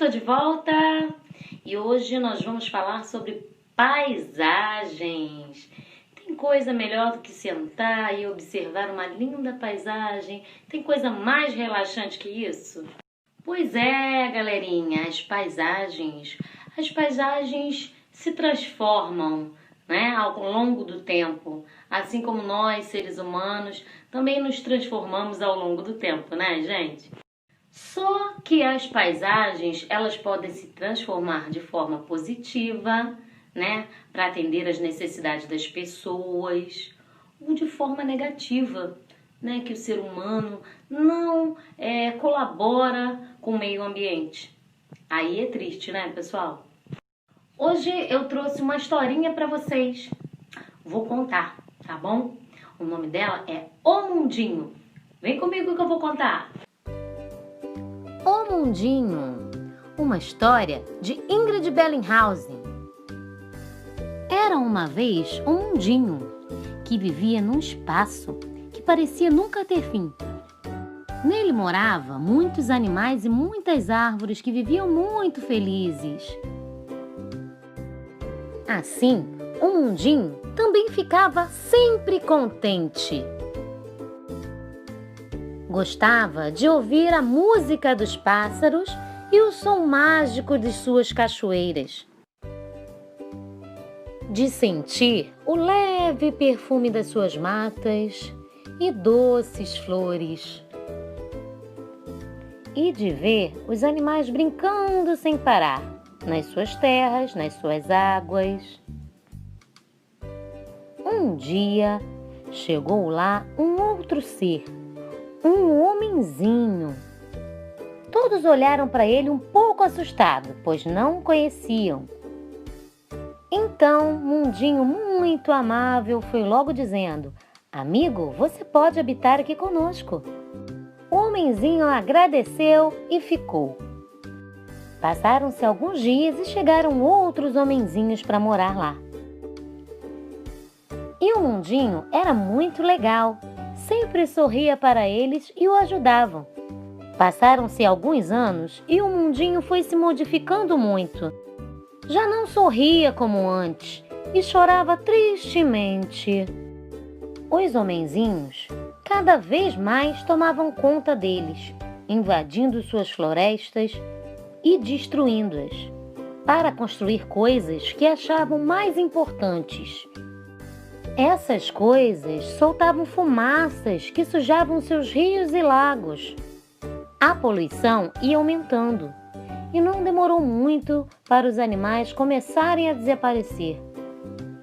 tô de volta e hoje nós vamos falar sobre paisagens. Tem coisa melhor do que sentar e observar uma linda paisagem? Tem coisa mais relaxante que isso? Pois é, galerinha, as paisagens se transformam, né, ao longo do tempo, assim como nós, seres humanos, também nos transformamos ao longo do tempo, né, gente? Só que as paisagens, elas podem se transformar de forma positiva, né, para atender às necessidades das pessoas, ou de forma negativa, né, que o ser humano não colabora com o meio ambiente. Aí é triste, né, pessoal? Hoje eu trouxe uma historinha para vocês. Vou contar, tá bom? O nome dela é O Mundinho. Vem comigo que eu vou contar. O Mundinho, uma história de Ingrid Bellinghausen. Era uma vez um mundinho que vivia num espaço que parecia nunca ter fim. Nele moravam muitos animais e muitas árvores que viviam muito felizes. Assim, o mundinho também ficava sempre contente. Gostava de ouvir a música dos pássaros e o som mágico de suas cachoeiras, de sentir o leve perfume das suas matas e doces flores, e de ver os animais brincando sem parar nas suas terras, nas suas águas. Um dia chegou lá um outro ser, um homenzinho. Todos olharam para ele um pouco assustados, pois não o conheciam. Então, Mundinho, muito amável, foi logo dizendo: "Amigo, você pode habitar aqui conosco." O homenzinho agradeceu e ficou. Passaram-se alguns dias e chegaram outros homenzinhos para morar lá. E o Mundinho era muito legal. Sempre sorria para eles e o ajudavam. Passaram-se alguns anos e o mundinho foi se modificando muito. Já não sorria como antes e chorava tristemente. Os homenzinhos cada vez mais tomavam conta deles, invadindo suas florestas e destruindo-as, para construir coisas que achavam mais importantes. Essas coisas soltavam fumaças que sujavam seus rios e lagos. A poluição ia aumentando e não demorou muito para os animais começarem a desaparecer.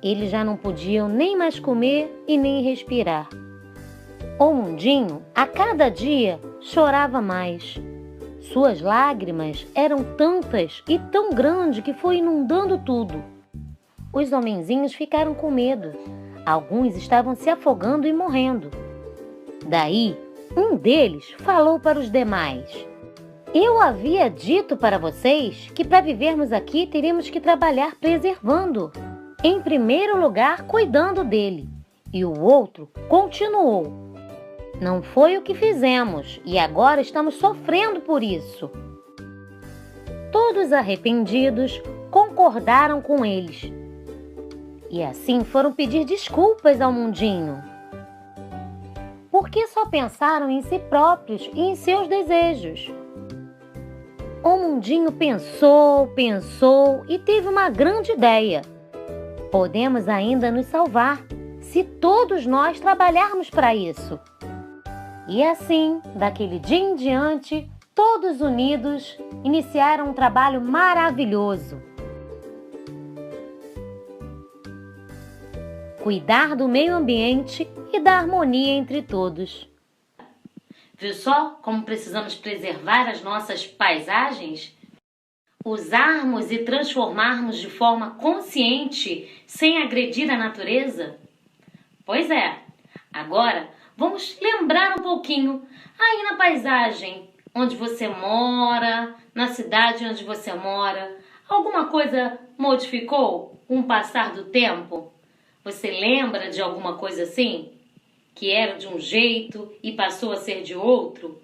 Eles já não podiam nem mais comer e nem respirar. O mundinho, a cada dia, chorava mais. Suas lágrimas eram tantas e tão grandes que foi inundando tudo. Os homenzinhos ficaram com medo. Alguns estavam se afogando e morrendo. Daí, um deles falou para os demais: "Eu havia dito para vocês que para vivermos aqui teríamos que trabalhar preservando. Em primeiro lugar, cuidando dele." E o outro continuou: "Não foi o que fizemos e agora estamos sofrendo por isso." Todos arrependidos concordaram com eles. E assim foram pedir desculpas ao mundinho, porque só pensaram em si próprios e em seus desejos. O mundinho pensou e teve uma grande ideia. Podemos ainda nos salvar se todos nós trabalharmos para isso. E assim, daquele dia em diante, todos unidos iniciaram um trabalho maravilhoso. Cuidar do meio ambiente e da harmonia entre todos. Viu só como precisamos preservar as nossas paisagens? Usarmos e transformarmos de forma consciente, sem agredir a natureza? Pois é, agora vamos lembrar um pouquinho aí na paisagem onde você mora, na cidade onde você mora. Alguma coisa modificou com o passar do tempo? Você lembra de alguma coisa assim? Que era de um jeito e passou a ser de outro?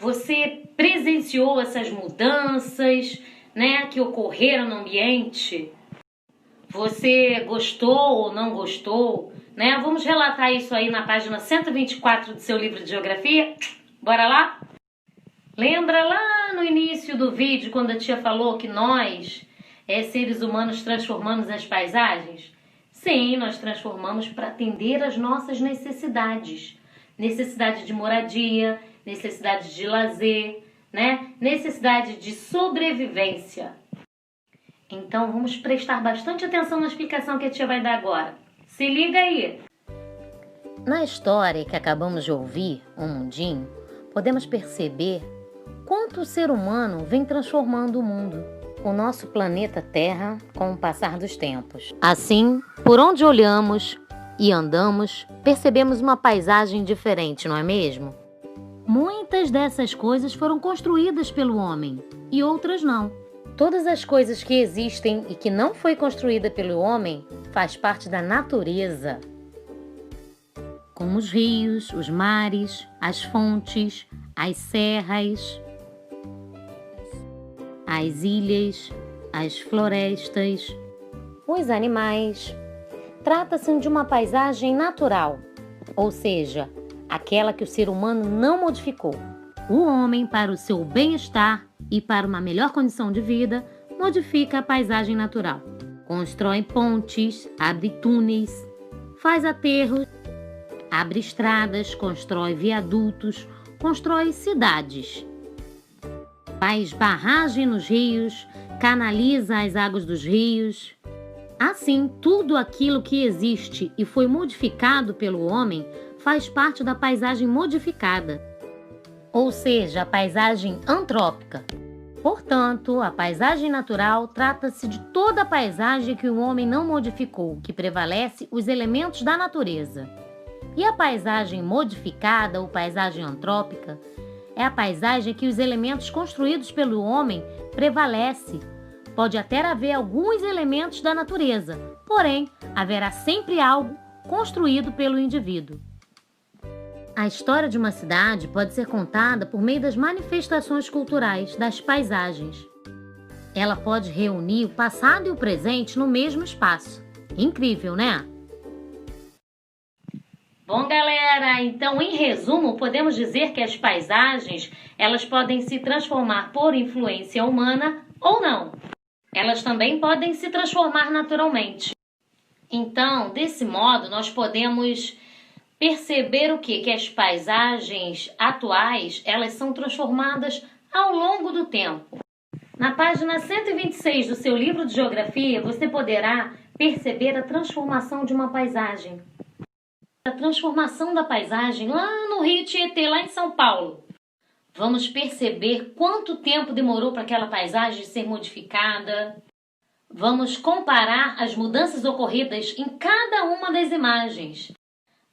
Você presenciou essas mudanças, né, que ocorreram no ambiente? Você gostou ou não gostou, né? Vamos relatar isso aí na página 124 do seu livro de geografia? Bora lá? Lembra lá no início do vídeo quando a tia falou que nós, seres humanos, transformamos as paisagens? Sim, nós transformamos para atender às nossas necessidades. Necessidade de moradia, necessidade de lazer, né? Necessidade de sobrevivência. Então vamos prestar bastante atenção na explicação que a tia vai dar agora. Se liga aí! Na história que acabamos de ouvir, O Mundinho, podemos perceber quanto o ser humano vem transformando o mundo, o nosso planeta Terra, com o passar dos tempos. Assim, por onde olhamos e andamos, percebemos uma paisagem diferente, não é mesmo? Muitas dessas coisas foram construídas pelo homem e outras não. Todas as coisas que existem e que não foi construída pelo homem faz parte da natureza. Como os rios, os mares, as fontes, as serras, as ilhas, as florestas, os animais. Trata-se de uma paisagem natural, ou seja, aquela que o ser humano não modificou. O homem, para o seu bem-estar e para uma melhor condição de vida, modifica a paisagem natural. Constrói pontes, abre túneis, faz aterros, abre estradas, constrói viadutos, constrói cidades. Faz barragem nos rios, canaliza as águas dos rios. Assim, tudo aquilo que existe e foi modificado pelo homem faz parte da paisagem modificada, ou seja, a paisagem antrópica. Portanto, a paisagem natural trata-se de toda a paisagem que o homem não modificou, que prevalece os elementos da natureza. E a paisagem modificada, ou paisagem antrópica, é a paisagem que os elementos construídos pelo homem prevalecem. Pode até haver alguns elementos da natureza, porém, haverá sempre algo construído pelo indivíduo. A história de uma cidade pode ser contada por meio das manifestações culturais, das paisagens. Ela pode reunir o passado e o presente no mesmo espaço. Incrível, né? Bom, galera, então, em resumo, podemos dizer que as paisagens, elas podem se transformar por influência humana ou não. Elas também podem se transformar naturalmente. Então, desse modo, nós podemos perceber o quê? Que as paisagens atuais, elas são transformadas ao longo do tempo. Na página 126 do seu livro de geografia, você poderá perceber a transformação de uma paisagem. A transformação da paisagem lá no Rio Tietê, lá em São Paulo. Vamos perceber quanto tempo demorou para aquela paisagem ser modificada. Vamos comparar as mudanças ocorridas em cada uma das imagens.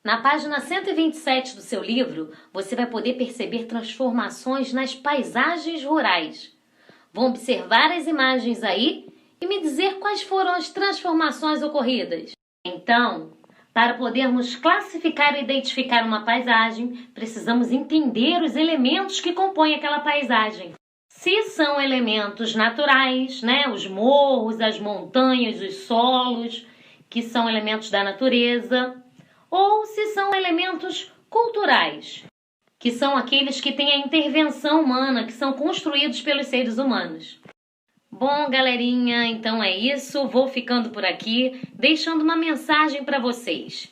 Na página 127 do seu livro, você vai poder perceber transformações nas paisagens rurais. Vão observar as imagens aí e me dizer quais foram as transformações ocorridas. Então, para podermos classificar e identificar uma paisagem, precisamos entender os elementos que compõem aquela paisagem. Se são elementos naturais, né, os morros, as montanhas, os solos, que são elementos da natureza, ou se são elementos culturais, que são aqueles que têm a intervenção humana, que são construídos pelos seres humanos. Bom, galerinha, então é isso. Vou ficando por aqui, deixando uma mensagem para vocês.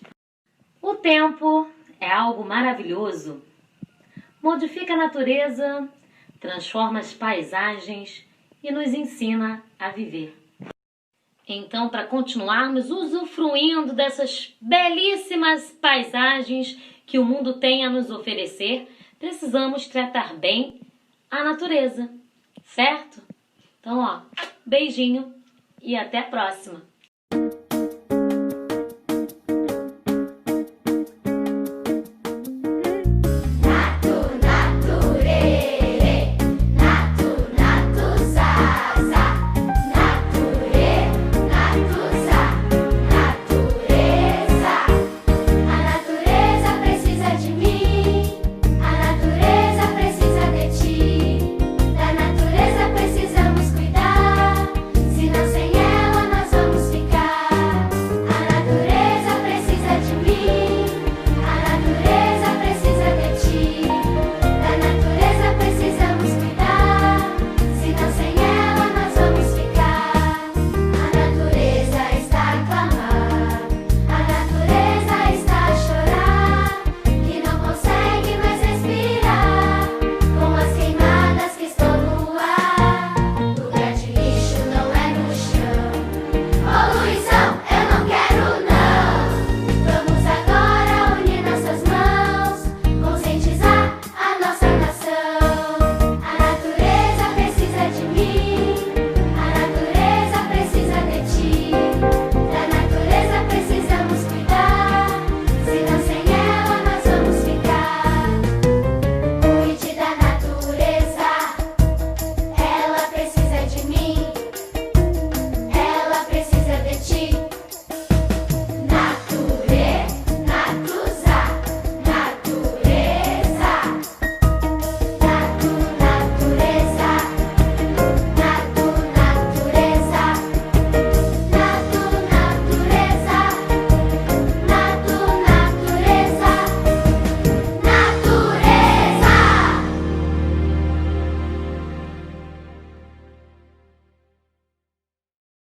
O tempo é algo maravilhoso. Modifica a natureza, transforma as paisagens e nos ensina a viver. Então, para continuarmos usufruindo dessas belíssimas paisagens que o mundo tem a nos oferecer, precisamos tratar bem a natureza, certo? Então, beijinho e até a próxima!